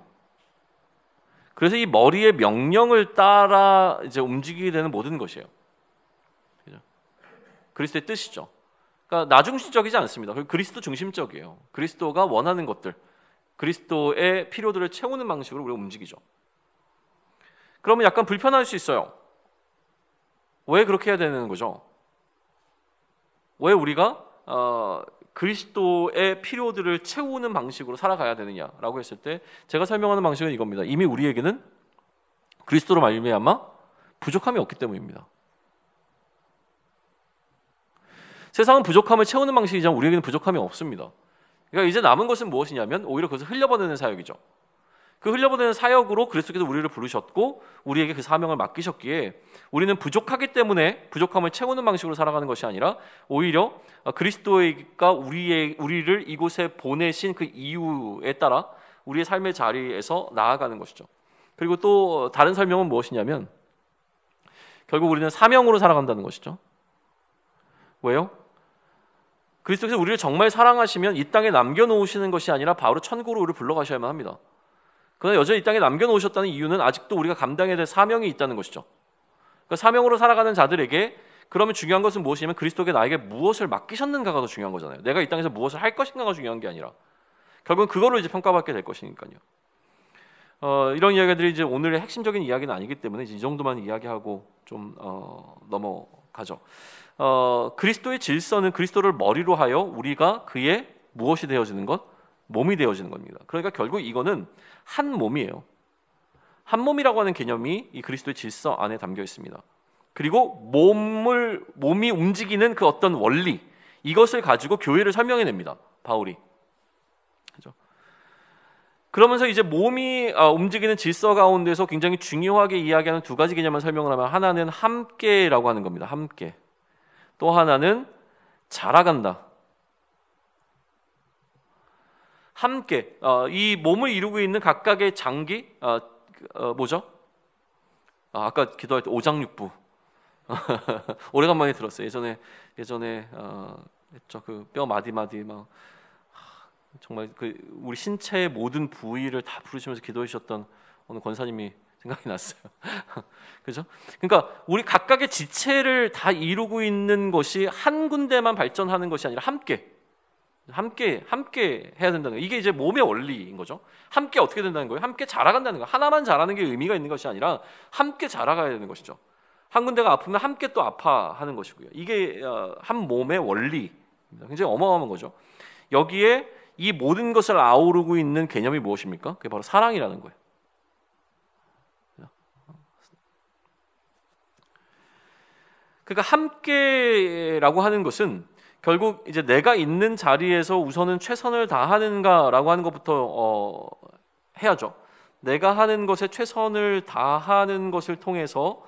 그래서 이 머리의 명령을 따라 이제 움직이게 되는 모든 것이에요. 그리스도의 뜻이죠. 그러니까 나 중심적이지 않습니다. 그리스도 중심적이에요. 그리스도가 원하는 것들, 그리스도의 필요들을 채우는 방식으로 우리가 움직이죠. 그러면 약간 불편할 수 있어요. 왜 그렇게 해야 되는 거죠? 왜 우리가 그리스도의 필요들을 채우는 방식으로 살아가야 되느냐라고 했을 때 제가 설명하는 방식은 이겁니다. 이미 우리에게는 그리스도로 말미암아 부족함이 없기 때문입니다. 세상은 부족함을 채우는 방식이지만 우리에게는 부족함이 없습니다. 그러니까 이제 남은 것은 무엇이냐면 오히려 그것을 흘려보내는 사역이죠. 그 흘려보내는 사역으로 그리스도께서 우리를 부르셨고 우리에게 그 사명을 맡기셨기에 우리는 부족하기 때문에 부족함을 채우는 방식으로 살아가는 것이 아니라 오히려 그리스도가 우리를 이곳에 보내신 그 이유에 따라 우리의 삶의 자리에서 나아가는 것이죠. 그리고 또 다른 설명은 무엇이냐면 결국 우리는 사명으로 살아간다는 것이죠. 왜요? 그리스도께서 우리를 정말 사랑하시면 이 땅에 남겨놓으시는 것이 아니라 바로 천국으로 우리를 불러가셔야만 합니다. 그러나 여전히 이 땅에 남겨놓으셨다는 이유는 아직도 우리가 감당해야 될 사명이 있다는 것이죠. 그러니까 사명으로 살아가는 자들에게 그러면 중요한 것은 무엇이냐면 그리스도께 나에게 무엇을 맡기셨는가가 더 중요한 거잖아요. 내가 이 땅에서 무엇을 할 것인가가 중요한 게 아니라 결국은 그걸로 이제 평가받게 될 것이니까요. 이런 이야기들이 이제 오늘의 핵심적인 이야기는 아니기 때문에 이 정도만 이야기하고 좀 넘어가죠. 그리스도의 질서는 그리스도를 머리로 하여 우리가 그의 무엇이 되어지는 것? 몸이 되어지는 겁니다. 그러니까 결국 이거는 한 몸이에요. 한 몸이라고 하는 개념이 이 그리스도의 질서 안에 담겨 있습니다. 그리고 몸이 움직이는 그 어떤 원리, 이것을 가지고 교회를 설명해냅니다. 바울이. 그죠? 그러면서 이제 몸이 움직이는 질서 가운데서 굉장히 중요하게 이야기하는 두 가지 개념을 설명을 하면, 하나는 함께라고 하는 겁니다. 함께. 또 하나는 자라간다. 함께. 이 몸을 이루고 있는 각각의 장기, 뭐죠? 아까 기도할 때 오장육부. 오래간만에 들었어요. 예전에 했죠. 그 뼈 마디 막 정말 그 우리 신체의 모든 부위를 다 부르시면서 기도해 주셨던 어느 권사님이 생각이 났어요. 그죠? 그러니까 우리 각각의 지체를 다 이루고 있는 것이 한 군데만 발전하는 것이 아니라 함께 해야 된다는 거예요. 이게 이제 몸의 원리인 거죠. 함께 어떻게 된다는 거예요? 함께 자라간다는 거예요. 하나만 자라는 게 의미가 있는 것이 아니라 함께 자라가야 되는 것이죠. 한 군데가 아프면 함께 또 아파하는 것이고요. 이게 한 몸의 원리입니다. 굉장히 어마어마한 거죠. 여기에 이 모든 것을 아우르고 있는 개념이 무엇입니까? 그게 바로 사랑이라는 거예요. 그러니까 함께라고 하는 것은 결국 이제 내가 있는 자리에서 우선은 최선을 다하는가라고 하는 것부터 해야죠. 내가 하는 것에 최선을 다하는 것을 통해서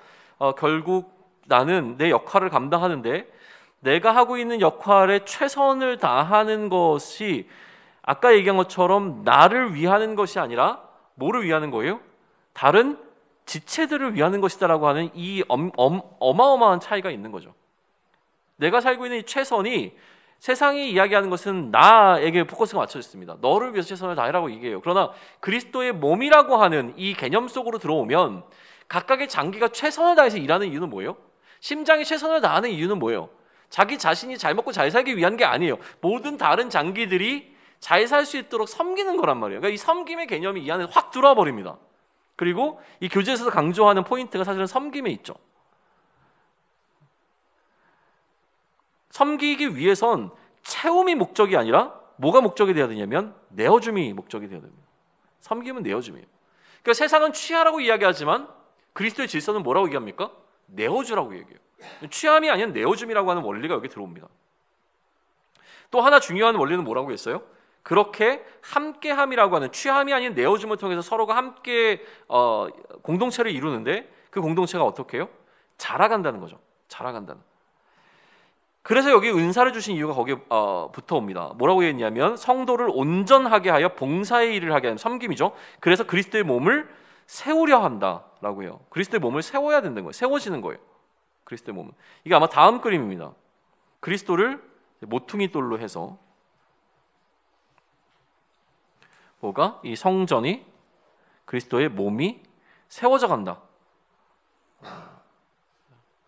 결국 나는 내 역할을 감당하는데, 내가 하고 있는 역할에 최선을 다하는 것이 아까 얘기한 것처럼 나를 위하는 것이 아니라 뭐를 위하는 거예요? 다른 지체들을 위하는 것이다라고 하는 이 어마어마한 차이가 있는 거죠. 내가 살고 있는 이 최선이, 세상이 이야기하는 것은 나에게 포커스가 맞춰져 있습니다. 너를 위해서 최선을 다해라고 얘기해요. 그러나 그리스도의 몸이라고 하는 이 개념 속으로 들어오면 각각의 장기가 최선을 다해서 일하는 이유는 뭐예요? 심장이 최선을 다하는 이유는 뭐예요? 자기 자신이 잘 먹고 잘 살기 위한 게 아니에요. 모든 다른 장기들이 잘 살 수 있도록 섬기는 거란 말이에요. 그러니까 이 섬김의 개념이 이 안에 확 들어와 버립니다. 그리고 이 교재에서 강조하는 포인트가 사실은 섬김에 있죠. 섬기기 위해선 채움이 목적이 아니라 뭐가 목적이 되어야 되냐면 내어줌이 목적이 되어야 됩니다. 섬김은 내어줌이에요. 그러니까 세상은 취하라고 이야기하지만 그리스도의 질서는 뭐라고 얘기합니까? 내어주라고 얘기해요. 취함이 아닌 내어줌이라고 하는 원리가 여기 들어옵니다. 또 하나 중요한 원리는 뭐라고 했어요? 그렇게 함께함이라고 하는, 취함이 아닌 내어줌을 통해서 서로가 함께 공동체를 이루는데, 그 공동체가 어떻게 해요? 자라간다는 거죠. 자라간다는. 그래서 여기 은사를 주신 이유가 거기에 붙어 옵니다. 뭐라고 했냐면 성도를 온전하게 하여 봉사의 일을 하게 하는, 섬김이죠. 그래서 그리스도의 몸을 세우려 한다라고 해요. 그리스도의 몸을 세워야 된다는 거예요. 세워지는 거예요. 그리스도의 몸은. 이게 아마 다음 그림입니다. 그리스도를 모퉁이 돌로 해서 뭐가? 이 성전이, 그리스도의 몸이 세워져 간다.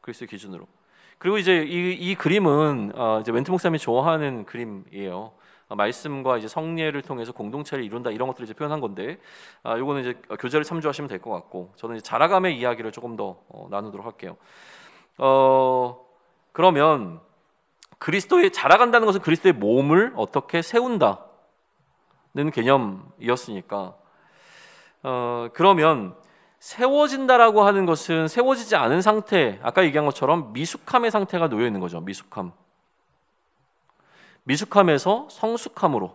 그리스도의 기준으로. 그리고 이제 이 그림은 이제 웬트 목사님이 좋아하는 그림이에요. 말씀과 이제 성례를 통해서 공동체를 이룬다, 이런 것들을 이제 표현한 건데, 요거는 이제 교재를 참조하시면 될 것 같고, 저는 이제 자라감의 이야기를 조금 더 나누도록 할게요. 그러면 그리스도의 자라간다는 것은 그리스도의 몸을 어떻게 세운다는 개념이었으니까, 그러면 세워진다라고 하는 것은 세워지지 않은 상태, 아까 얘기한 것처럼 미숙함의 상태가 놓여 있는 거죠. 미숙함에서 성숙함으로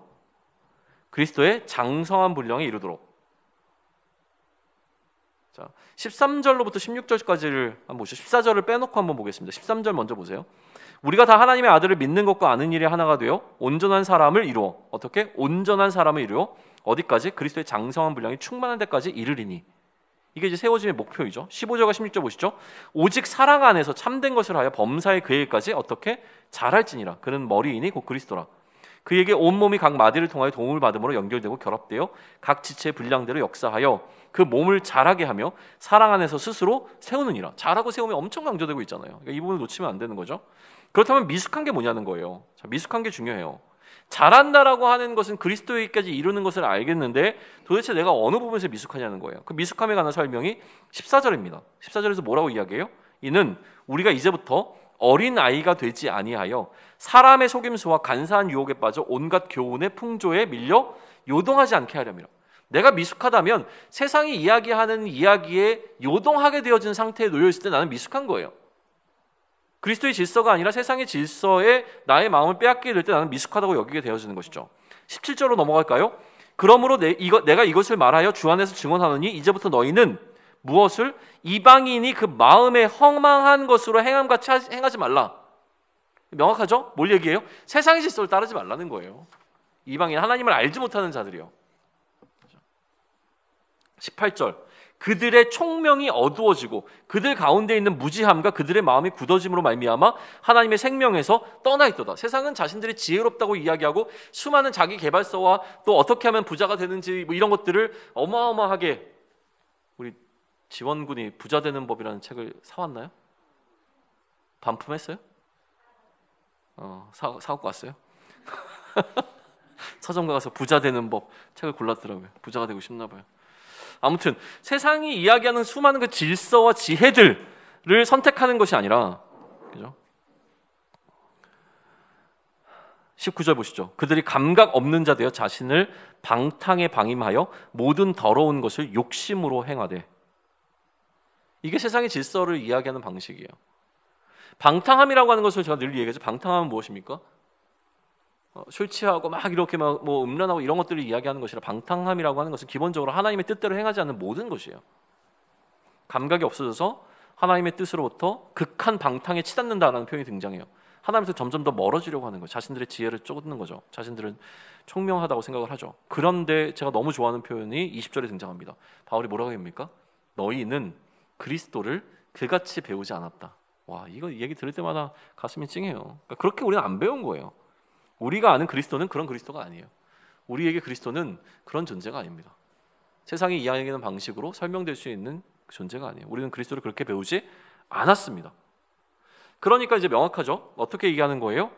그리스도의 장성한 분량에 이르도록. 자, 13절로부터 16절까지를 한번 보시죠. 14절을 빼놓고 한번 보겠습니다. 13절 먼저 보세요. 우리가 다 하나님의 아들을 믿는 것과 아는 일에 하나가 되어 온전한 사람을 이루어, 어떻게? 온전한 사람을 이루어 어디까지? 그리스도의 장성한 분량이 충만한 데까지 이르리니. 이게 이제 세워짐의 목표이죠. 15절과 16절 보시죠. 오직 사랑 안에서 참된 것을 하여 범사의 그에게까지 어떻게? 자랄지니라. 그는 머리이니 곧 그리스도라. 그에게 온몸이 각 마디를 통하여 도움을 받음으로 연결되고 결합되어 각 지체의 분량대로 역사하여 그 몸을 자라게 하며 사랑 안에서 스스로 세우느니라. 자라고 세움이 엄청 강조되고 있잖아요. 그러니까 이 부분을 놓치면 안 되는 거죠. 그렇다면 미숙한 게 뭐냐는 거예요. 자, 미숙한 게 중요해요. 자란다라고 하는 것은 그리스도에게까지 이루는 것을 알겠는데 도대체 내가 어느 부분에서 미숙하냐는 거예요. 그 미숙함에 관한 설명이 14절입니다. 14절에서 뭐라고 이야기해요? 이는 우리가 이제부터 어린 아이가 되지 아니하여 사람의 속임수와 간사한 유혹에 빠져 온갖 교훈의 풍조에 밀려 요동하지 않게 하려니라. 내가 미숙하다면 세상이 이야기하는 이야기에 요동하게 되어진 상태에 놓여 있을 때 나는 미숙한 거예요. 그리스도의 질서가 아니라 세상의 질서에 나의 마음을 빼앗기게 될 때 나는 미숙하다고 여기게 되어지는 것이죠. 17절로 넘어갈까요? 그러므로 내가 이것을 말하여 주 안에서 증언하노니 이제부터 너희는 무엇을 이방인이 그 마음에 허망한 것으로 행함같이 행하지 말라. 명확하죠? 뭘 얘기해요? 세상의 질서를 따르지 말라는 거예요. 이방인, 하나님을 알지 못하는 자들이요. 18절, 그들의 총명이 어두워지고 그들 가운데 있는 무지함과 그들의 마음이 굳어짐으로 말미암아 하나님의 생명에서 떠나 있도다. 세상은 자신들이 지혜롭다고 이야기하고 수많은 자기 개발서와 또 어떻게 하면 부자가 되는지 뭐 이런 것들을 어마어마하게, 우리 지원군이 부자 되는 법이라는 책을 사왔나요? 반품했어요? 사갖고 왔어요? 서점가 가서 부자 되는 법 책을 골랐더라고요. 부자가 되고 싶나 봐요. 아무튼 세상이 이야기하는 수많은 그 질서와 지혜들을 선택하는 것이 아니라, 그죠? 19절 보시죠. 그들이 감각 없는 자 되어 자신을 방탕에 방임하여 모든 더러운 것을 욕심으로 행하되. 이게 세상의 질서를 이야기하는 방식이에요. 방탕함이라고 하는 것을 제가 늘 얘기하죠. 방탕함은 무엇입니까? 술 취하고 막 이렇게 막 뭐 음란하고 이런 것들을 이야기하는 것이라, 방탕함이라고 하는 것은 기본적으로 하나님의 뜻대로 행하지 않는 모든 것이에요. 감각이 없어져서 하나님의 뜻으로부터 극한 방탕에 치닫는다라는 표현이 등장해요. 하나님께서 점점 더 멀어지려고 하는 거예요. 자신들의 지혜를 쫓는 거죠. 자신들은 총명하다고 생각을 하죠. 그런데 제가 너무 좋아하는 표현이 20절에 등장합니다. 바울이 뭐라고 합니까? 너희는 그리스도를 그같이 배우지 않았다. 와, 이거 얘기 들을 때마다 가슴이 찡해요. 그러니까 그렇게 우리는 안 배운 거예요. 우리가 아는 그리스도는 그런 그리스도가 아니에요. 우리에게 그리스도는 그런 존재가 아닙니다. 세상이 이야기하는 방식으로 설명될 수 있는 존재가 아니에요. 우리는 그리스도를 그렇게 배우지 않았습니다. 그러니까 이제 명확하죠. 어떻게 얘기하는 거예요?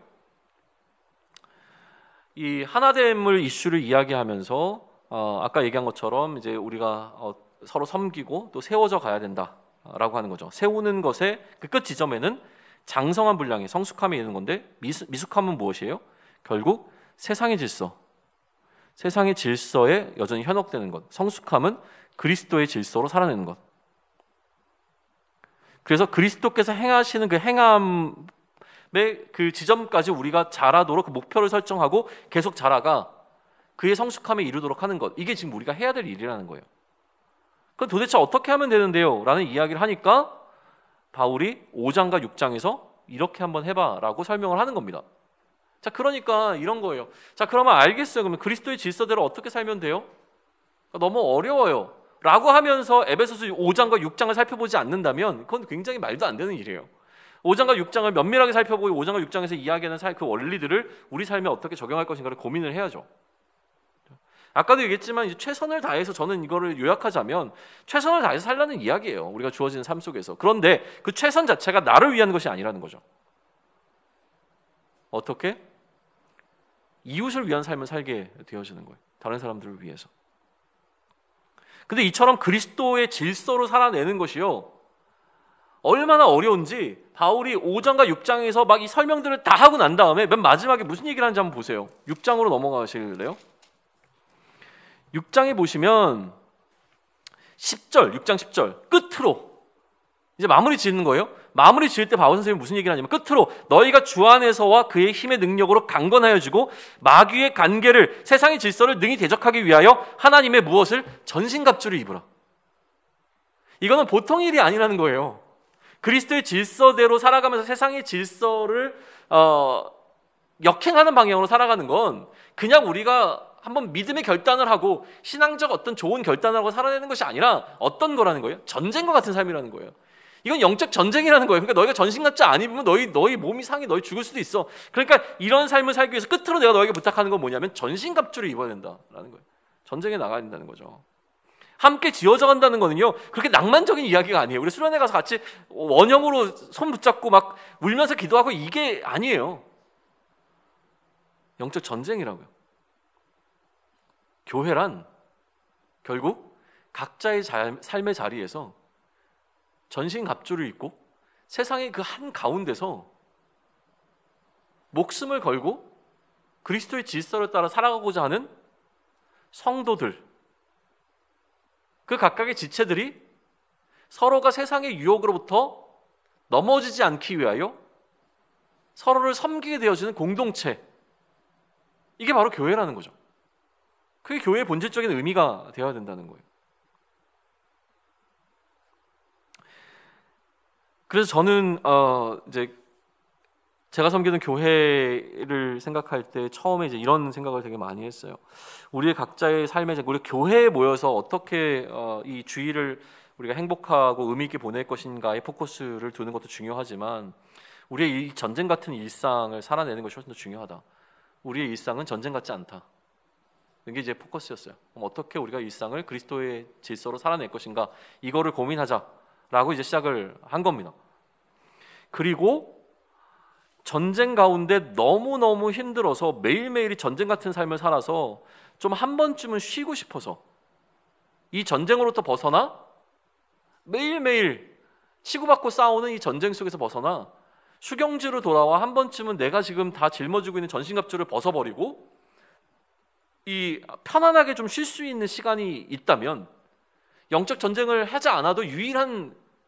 이 하나됨을 이슈를 이야기하면서 아까 얘기한 것처럼 이제 우리가 서로 섬기고 또 세워져 가야 된다라고 하는 거죠. 세우는 것의 그 끝 지점에는 장성한 분량이, 성숙함이 있는 건데, 미숙함은 무엇이에요? 결국 세상의 질서, 세상의 질서에 여전히 현혹되는 것. 성숙함은 그리스도의 질서로 살아내는 것. 그래서 그리스도께서 행하시는 그 행함의 그 지점까지 우리가 자라도록 그 목표를 설정하고 계속 자라가 그의 성숙함에 이르도록 하는 것. 이게 지금 우리가 해야 될 일이라는 거예요. 그럼 도대체 어떻게 하면 되는데요? 라는 이야기를 하니까 바울이 5장과 6장에서 이렇게 한번 해봐라고 설명을 하는 겁니다. 자, 그러니까 이런 거예요. 자, 그러면 알겠어요. 그러면 그리스도의 질서대로 어떻게 살면 돼요? 너무 어려워요. 라고 하면서 에베소서 5장과 6장을 살펴보지 않는다면 그건 굉장히 말도 안 되는 일이에요. 5장과 6장을 면밀하게 살펴보고 5장과 6장에서 이야기하는 그 원리들을 우리 삶에 어떻게 적용할 것인가를 고민을 해야죠. 아까도 얘기했지만 이제 최선을 다해서, 저는 이거를 요약하자면 최선을 다해서 살라는 이야기예요. 우리가 주어지는 삶 속에서. 그런데 그 최선 자체가 나를 위한 것이 아니라는 거죠. 어떻게? 이웃을 위한 삶을 살게 되어지는 거예요. 다른 사람들을 위해서. 근데 이처럼 그리스도의 질서로 살아내는 것이요, 얼마나 어려운지 바울이 5장과 6장에서 막 이 설명들을 다 하고 난 다음에 맨 마지막에 무슨 얘기를 하는지 한번 보세요. 6장으로 넘어가실래요? 6장에 보시면 10절, 6장 10절 끝으로 이제 마무리 짓는 거예요. 마무리 지을 때 바울 선생님이 무슨 얘기를 하냐면, 끝으로 너희가 주 안에서와 그의 힘의 능력으로 강건하여지고 마귀의 관계를, 세상의 질서를 능히 대적하기 위하여 하나님의 무엇을? 전신갑주를 입으라. 이거는 보통 일이 아니라는 거예요. 그리스도의 질서대로 살아가면서 세상의 질서를 역행하는 방향으로 살아가는 건 그냥 우리가 한번 믿음의 결단을 하고 신앙적 어떤 좋은 결단을 하고 살아내는 것이 아니라 어떤 거라는 거예요? 전쟁과 같은 삶이라는 거예요. 이건 영적 전쟁이라는 거예요. 그러니까 너희가 전신갑주 안 입으면 너희 몸이 상해, 너희 죽을 수도 있어. 그러니까 이런 삶을 살기 위해서 끝으로 내가 너에게 부탁하는 건 뭐냐면 전신갑주를 입어야 된다라는 거예요. 전쟁에 나가야 된다는 거죠. 함께 지어져 간다는 거는요, 그렇게 낭만적인 이야기가 아니에요. 우리 수련회 가서 같이 원형으로 손 붙잡고 막 울면서 기도하고 이게 아니에요. 영적 전쟁이라고요. 교회란 결국 각자의 삶의 자리에서 전신갑주를 입고 세상의 그 한 가운데서 목숨을 걸고 그리스도의 질서를 따라 살아가고자 하는 성도들, 그 각각의 지체들이 서로가 세상의 유혹으로부터 넘어지지 않기 위하여 서로를 섬기게 되어지는 공동체, 이게 바로 교회라는 거죠. 그게 교회의 본질적인 의미가 되어야 된다는 거예요. 그래서 저는 이제 제가 섬기는 교회를 생각할 때 처음에 이제 이런 생각을 되게 많이 했어요. 우리의 각자의 삶에, 우리 교회에 모여서 어떻게 이 주일을 우리가 행복하고 의미 있게 보낼 것인가에 포커스를 두는 것도 중요하지만 우리의 이 전쟁 같은 일상을 살아내는 것이 훨씬 더 중요하다. 우리의 일상은 전쟁 같지 않다. 이게 이제 포커스였어요. 그럼 어떻게 우리가 일상을 그리스도의 질서로 살아낼 것인가, 이거를 고민하자라고 이제 시작을 한 겁니다. 그리고 전쟁 가운데 너무너무 힘들어서 매일매일이 전쟁 같은 삶을 살아서 좀 한 번쯤은 쉬고 싶어서 이 전쟁으로부터 벗어나 매일매일 치고받고 싸우는 이 전쟁 속에서 벗어나 수경지로 돌아와 한 번쯤은 내가 지금 다 짊어지고 있는 전신갑주를 벗어버리고 이 편안하게 좀 쉴 수 있는 시간이 있다면, 영적 전쟁을 하지 않아도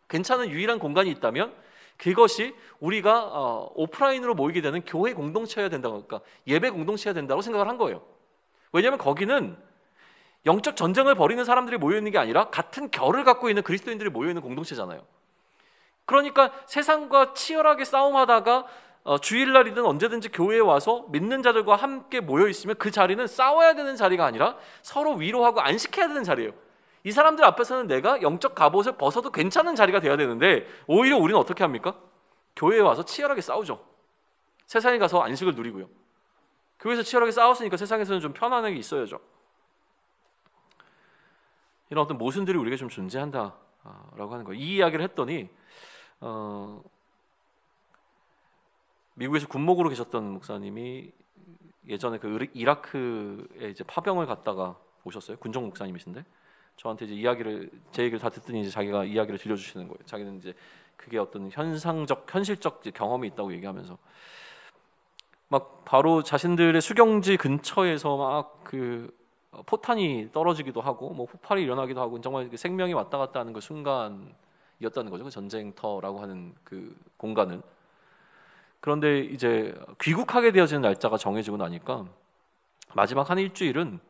괜찮은 유일한 공간이 있다면 그것이 우리가 오프라인으로 모이게 되는 교회 공동체여야 된다고, 그러니까 예배 공동체여야 된다고 생각을 한 거예요. 왜냐하면 거기는 영적 전쟁을 벌이는 사람들이 모여있는 게 아니라 같은 결을 갖고 있는 그리스도인들이 모여있는 공동체잖아요. 그러니까 세상과 치열하게 싸움하다가 주일날이든 언제든지 교회에 와서 믿는 자들과 함께 모여있으면 그 자리는 싸워야 되는 자리가 아니라 서로 위로하고 안식해야 되는 자리예요. 이 사람들 앞에서는 내가 영적 갑옷을 벗어도 괜찮은 자리가 돼야 되는데 오히려 우리는 어떻게 합니까? 교회에 와서 치열하게 싸우죠. 세상에 가서 안식을 누리고요. 교회에서 치열하게 싸웠으니까 세상에서는 좀 편안하게 있어야죠. 이런 어떤 모순들이 우리에게 좀 존재한다라고 하는 거예요. 이 이야기를 했더니 미국에서 군목으로 계셨던 목사님이 예전에 그 이라크에 이제 파병을 갔다가 오셨어요. 군종 목사님이신데 저한테 이제 제 얘기를 다 듣더니 이제 자기가 이야기를 들려주시는 거예요. 자기는 이제 그게 어떤 현실적 경험이 있다고 얘기하면서 막 바로 자신들의 수경지 근처에서 막 그 포탄이 떨어지기도 하고 뭐 폭발이 일어나기도 하고 정말 생명이 왔다 갔다 하는 그 순간이었다는 거죠. 그 전쟁터라고 하는 그 공간은. 그런데 이제 귀국하게 되어지는 날짜가 정해지고 나니까 마지막 한 일주일은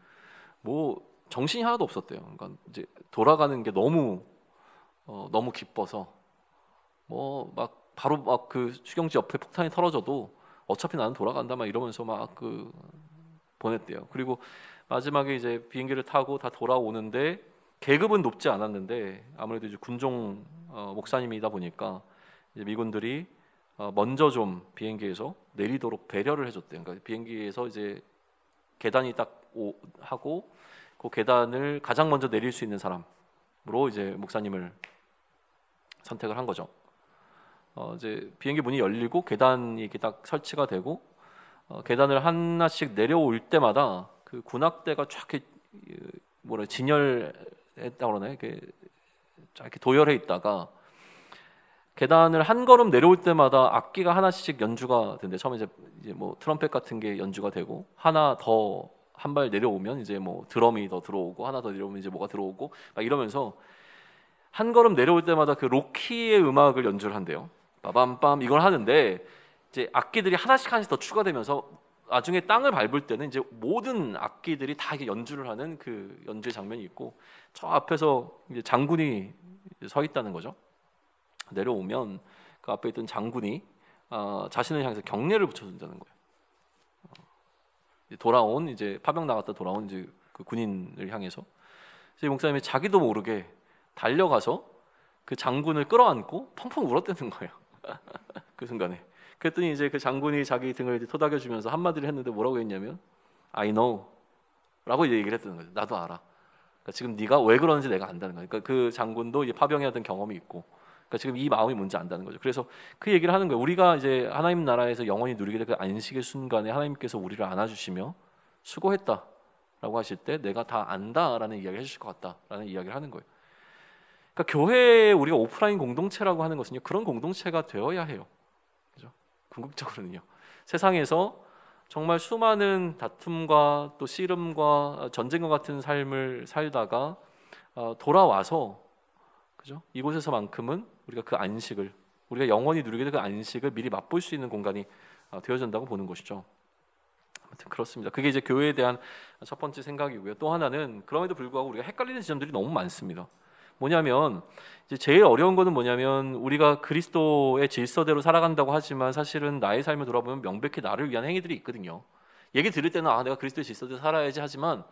뭐 정신이 하나도 없었대요. 그러니까 이제 돌아가는 게 너무 기뻐서 뭐 막 바로 막 그 수경지 옆에 폭탄이 떨어져도 어차피 나는 돌아간다 막 이러면서 막 그 보냈대요. 그리고 마지막에 이제 비행기를 타고 다 돌아오는데 계급은 높지 않았는데 아무래도 이제 군종 목사님이다 보니까 이제 미군들이 먼저 좀 비행기에서 내리도록 배려를 해줬대요. 그러니까 비행기에서 이제 계단이 딱 하고 그 계단을 가장 먼저 내릴 수 있는 사람으로 이제 목사님을 선택을 한 거죠. 이제 비행기 문이 열리고 계단이 이렇게 딱 설치가 되고 계단을 하나씩 내려올 때마다 그 군악대가 쫙 이렇게 진열했다고 그러나요? 이렇게 쫙 이렇게 도열해 있다가 계단을 한 걸음 내려올 때마다 악기가 하나씩 연주가 되는데 처음에 이제 뭐 트럼펫 같은 게 연주가 되고 하나 더 한 발 내려오면 이제 뭐 드럼이 더 들어오고 하나 더 내려오면 이제 뭐가 들어오고 막 이러면서 한 걸음 내려올 때마다 그 로키의 음악을 연주를 한대요. 빠밤빰 이걸 하는데 이제 악기들이 하나씩 더 추가되면서 나중에 땅을 밟을 때는 이제 모든 악기들이 다 이렇게 연주를 하는 그 연주의 장면이 있고 저 앞에서 이제 장군이 서 있다는 거죠. 내려오면 그 앞에 있던 장군이 자신을 향해서 경례를 붙여준다는 거예요. 돌아온 이제 파병 나갔다 돌아온 이제 그 군인을 향해서 이 목사님이 자기도 모르게 달려가서 그 장군을 끌어안고 펑펑 울었다는 거예요. 그 순간에. 그랬더니 이제 그 장군이 자기 등을 이제 토닥여주면서 한마디를 했는데 뭐라고 했냐면 I know 라고 이제 얘기를 했다는 거죠. 나도 알아. 그러니까 지금 네가 왜 그러는지 내가 안다는 거예요. 그러니까 그 장군도 이제 파병해왔던 경험이 있고 그러니까 지금 이 마음이 뭔지 안다는 거죠. 그래서 그 얘기를 하는 거예요. 우리가 이제 하나님 나라에서 영원히 누리게 될 그 안식의 순간에 하나님께서 우리를 안아주시며 수고했다라고 하실 때 내가 다 안다라는 이야기를 해주실 것 같다라는 이야기를 하는 거예요. 그러니까 교회에 우리가 오프라인 공동체라고 하는 것은요 그런 공동체가 되어야 해요. 그죠? 궁극적으로는요. 세상에서 정말 수많은 다툼과 또 씨름과 전쟁과 같은 삶을 살다가 돌아와서, 그죠? 이곳에서만큼은 우리가 그 안식을, 우리가 영원히 누리게 될 그 안식을 미리 맛볼 수 있는 공간이 되어진다고 보는 것이죠. 아무튼 그렇습니다. 그게 이제 교회에 대한 첫 번째 생각이고요. 또 하나는 그럼에도 불구하고 우리가 헷갈리는 지점들이 너무 많습니다. 뭐냐면 이제 제일 어려운 거는 뭐냐면 우리가 그리스도의 질서대로 살아간다고 하지만 사실은 나의 삶을 돌아보면 명백히 나를 위한 행위들이 있거든요. 얘기 들을 때는 내가 그리스도의 질서대로 살아야지 하지만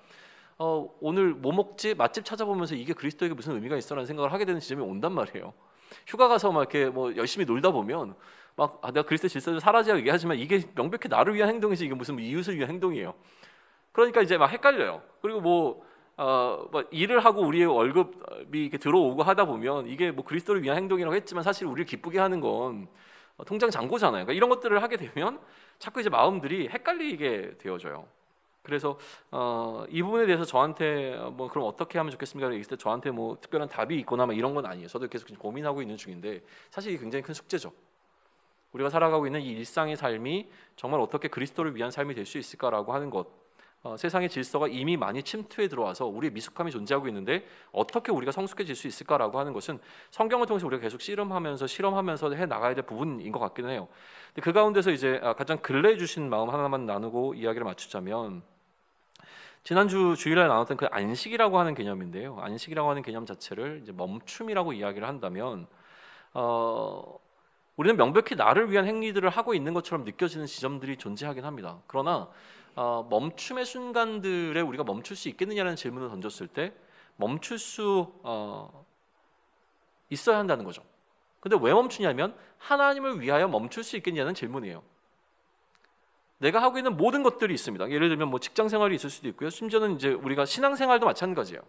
오늘 뭐 먹지? 맛집 찾아보면서 이게 그리스도에게 무슨 의미가 있어라는 생각을 하게 되는 지점이 온단 말이에요. 휴가 가서 막 이렇게 뭐 열심히 놀다 보면 막 내가 그리스도의 질서대로 살아야지 얘기하지만 이게 명백히 나를 위한 행동이지 이게 무슨 이웃을 위한 행동이에요. 그러니까 이제 막 헷갈려요. 그리고 뭐 일을 하고 우리의 월급이 이렇게 들어오고 하다 보면 이게 뭐 그리스도를 위한 행동이라고 했지만 사실 우리를 기쁘게 하는 건 통장 잔고잖아요. 그러니까 이런 것들을 하게 되면 자꾸 이제 마음들이 헷갈리게 되어져요. 그래서 이 부분에 대해서 저한테 뭐 그럼 어떻게 하면 좋겠습니까? 얘기했을 때 저한테 뭐 특별한 답이 있거나 막 이런 건 아니에요. 저도 계속 고민하고 있는 중인데 사실 이게 굉장히 큰 숙제죠. 우리가 살아가고 있는 이 일상의 삶이 정말 어떻게 그리스도를 위한 삶이 될 수 있을까라고 하는 것. 세상의 질서가 이미 많이 침투해 들어와서 우리의 미숙함이 존재하고 있는데 어떻게 우리가 성숙해질 수 있을까라고 하는 것은 성경을 통해서 우리가 계속 실험하면서 해 나가야 될 부분인 것 같기는 해요. 근데 그 가운데서 이제 가장 근래에 주신 마음 하나만 나누고 이야기를 맞추자면 지난주 주일날 나눴던 그 안식이라고 하는 개념인데요. 안식이라고 하는 개념 자체를 이제 멈춤이라고 이야기를 한다면 우리는 명백히 나를 위한 행위들을 하고 있는 것처럼 느껴지는 지점들이 존재하긴 합니다. 그러나 멈춤의 순간들에 우리가 멈출 수 있겠느냐는 질문을 던졌을 때 멈출 수 있어야 한다는 거죠. 근데 왜 멈추냐면 하나님을 위하여 멈출 수 있겠냐는 질문이에요. 내가 하고 있는 모든 것들이 있습니다. 예를 들면 뭐 직장 생활이 있을 수도 있고요. 심지어는 이제 우리가 신앙 생활도 마찬가지예요.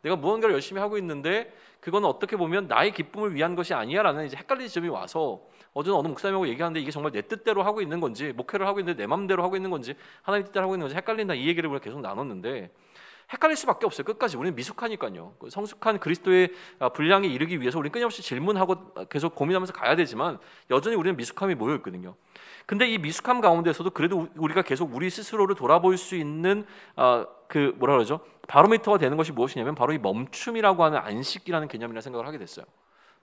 내가 무언가를 열심히 하고 있는데 그거는 어떻게 보면 나의 기쁨을 위한 것이 아니야라는 이제 헷갈리는 지점이 와서 어제는 어느 목사님하고 얘기하는데 이게 정말 내 뜻대로 하고 있는 건지 목회를 하고 있는데 내 맘대로 하고 있는 건지 하나님 뜻대로 하고 있는 건지 헷갈린다 이 얘기를 우리가 계속 나눴는데 헷갈릴 수밖에 없어요. 끝까지 우리는 미숙하니까요. 성숙한 그리스도의 분량에 이르기 위해서 우리는 끊임없이 질문하고 계속 고민하면서 가야 되지만 여전히 우리는 미숙함이 모여 있거든요. 근데 이 미숙함 가운데서도 그래도 우리가 계속 우리 스스로를 돌아볼 수 있는 그 뭐라 그러죠? 바로미터가 되는 것이 무엇이냐면 바로 이 멈춤이라고 하는 안식이라는 개념이라는 생각을 하게 됐어요.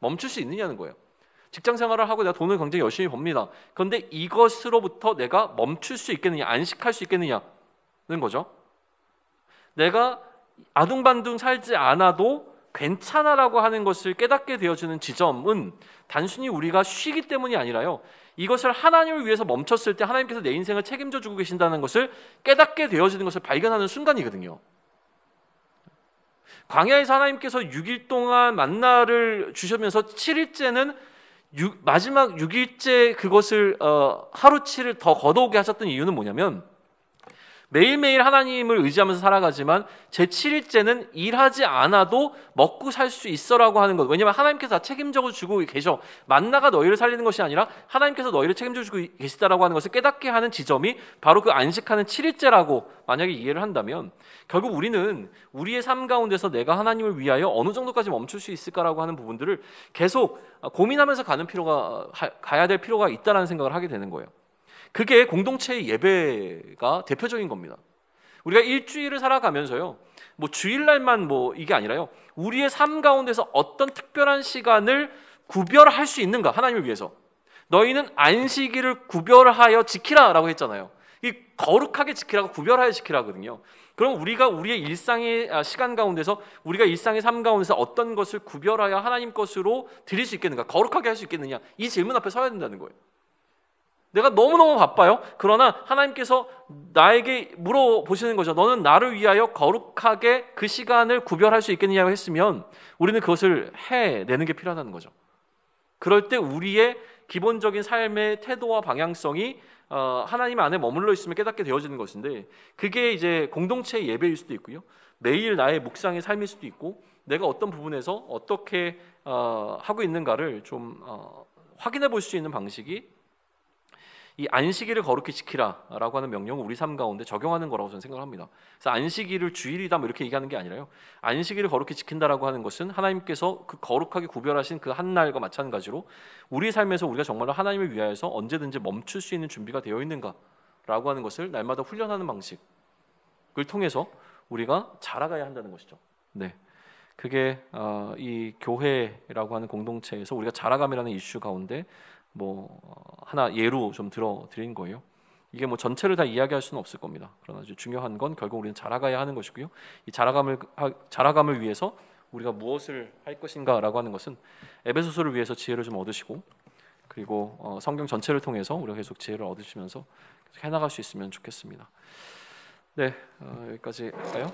멈출 수 있느냐는 거예요. 직장 생활을 하고 내가 돈을 굉장히 열심히 법니다. 그런데 이것으로부터 내가 멈출 수 있겠느냐, 안식할 수 있겠느냐는 거죠. 내가 아둥바둥 살지 않아도 괜찮아라고 하는 것을 깨닫게 되어지는 지점은 단순히 우리가 쉬기 때문이 아니라요. 이것을 하나님을 위해서 멈췄을 때 하나님께서 내 인생을 책임져 주고 계신다는 것을 깨닫게 되어지는 것을 발견하는 순간이거든요. 광야에서 하나님께서 6일 동안 만나를 주시면서 7일째는 마지막 6일째 그것을 하루치를 더 거두게 하셨던 이유는 뭐냐면 매일매일 하나님을 의지하면서 살아가지만 제 7일째는 일하지 않아도 먹고 살 수 있어라고 하는 것. 왜냐하면 하나님께서 다 책임져 주고 계셔. 만나가 너희를 살리는 것이 아니라 하나님께서 너희를 책임져 주고 계시다라고 하는 것을 깨닫게 하는 지점이 바로 그 안식하는 7일째라고 만약에 이해를 한다면 결국 우리는 우리의 삶 가운데서 내가 하나님을 위하여 어느 정도까지 멈출 수 있을까라고 하는 부분들을 계속 고민하면서 가야 될 필요가 있다는 생각을 하게 되는 거예요. 그게 공동체의 예배가 대표적인 겁니다. 우리가 일주일을 살아가면서요, 뭐 주일날만 뭐 이게 아니라요, 우리의 삶 가운데서 어떤 특별한 시간을 구별할 수 있는가, 하나님을 위해서. 너희는 안식일을 구별하여 지키라라고 했잖아요. 이 거룩하게 지키라고 구별하여 지키라거든요. 그럼 우리가 우리의 일상의 시간 가운데서 우리가 일상의 삶 가운데서 어떤 것을 구별하여 하나님 것으로 드릴 수 있겠는가, 거룩하게 할 수 있겠느냐, 이 질문 앞에 서야 된다는 거예요. 내가 너무너무 바빠요. 그러나 하나님께서 나에게 물어보시는 거죠. 너는 나를 위하여 거룩하게 그 시간을 구별할 수 있겠느냐고 했으면 우리는 그것을 해내는 게 필요하다는 거죠. 그럴 때 우리의 기본적인 삶의 태도와 방향성이 하나님 안에 머물러 있으면 깨닫게 되어지는 것인데 그게 이제 공동체의 예배일 수도 있고요. 매일 나의 묵상의 삶일 수도 있고 내가 어떤 부분에서 어떻게 하고 있는가를 좀 확인해 볼 수 있는 방식이 이 안식일을 거룩히 지키라라고 하는 명령을 우리 삶 가운데 적용하는 거라고 저는 생각을 합니다. 그래서 안식일을 주일이다 뭐 이렇게 얘기하는 게 아니라요. 안식일을 거룩히 지킨다라고 하는 것은 하나님께서 그 거룩하게 구별하신 그 한 날과 마찬가지로 우리 삶에서 우리가 정말로 하나님을 위하여서 언제든지 멈출 수 있는 준비가 되어 있는가라고 하는 것을 날마다 훈련하는 방식을 통해서 우리가 자라가야 한다는 것이죠. 네, 그게 이 교회라고 하는 공동체에서 우리가 자라감이라는 이슈 가운데 뭐 하나 예로 좀 들어드린 거예요. 이게 뭐 전체를 다 이야기할 수는 없을 겁니다. 그러나 아주 중요한 건 결국 우리는 자라가야 하는 것이고요. 이 자라감을 위해서 우리가 무엇을 할 것인가라고 하는 것은 에베소서를 위해서 지혜를 좀 얻으시고 그리고 성경 전체를 통해서 우리가 계속 지혜를 얻으시면서 계속 해나갈 수 있으면 좋겠습니다. 네, 여기까지 할까요?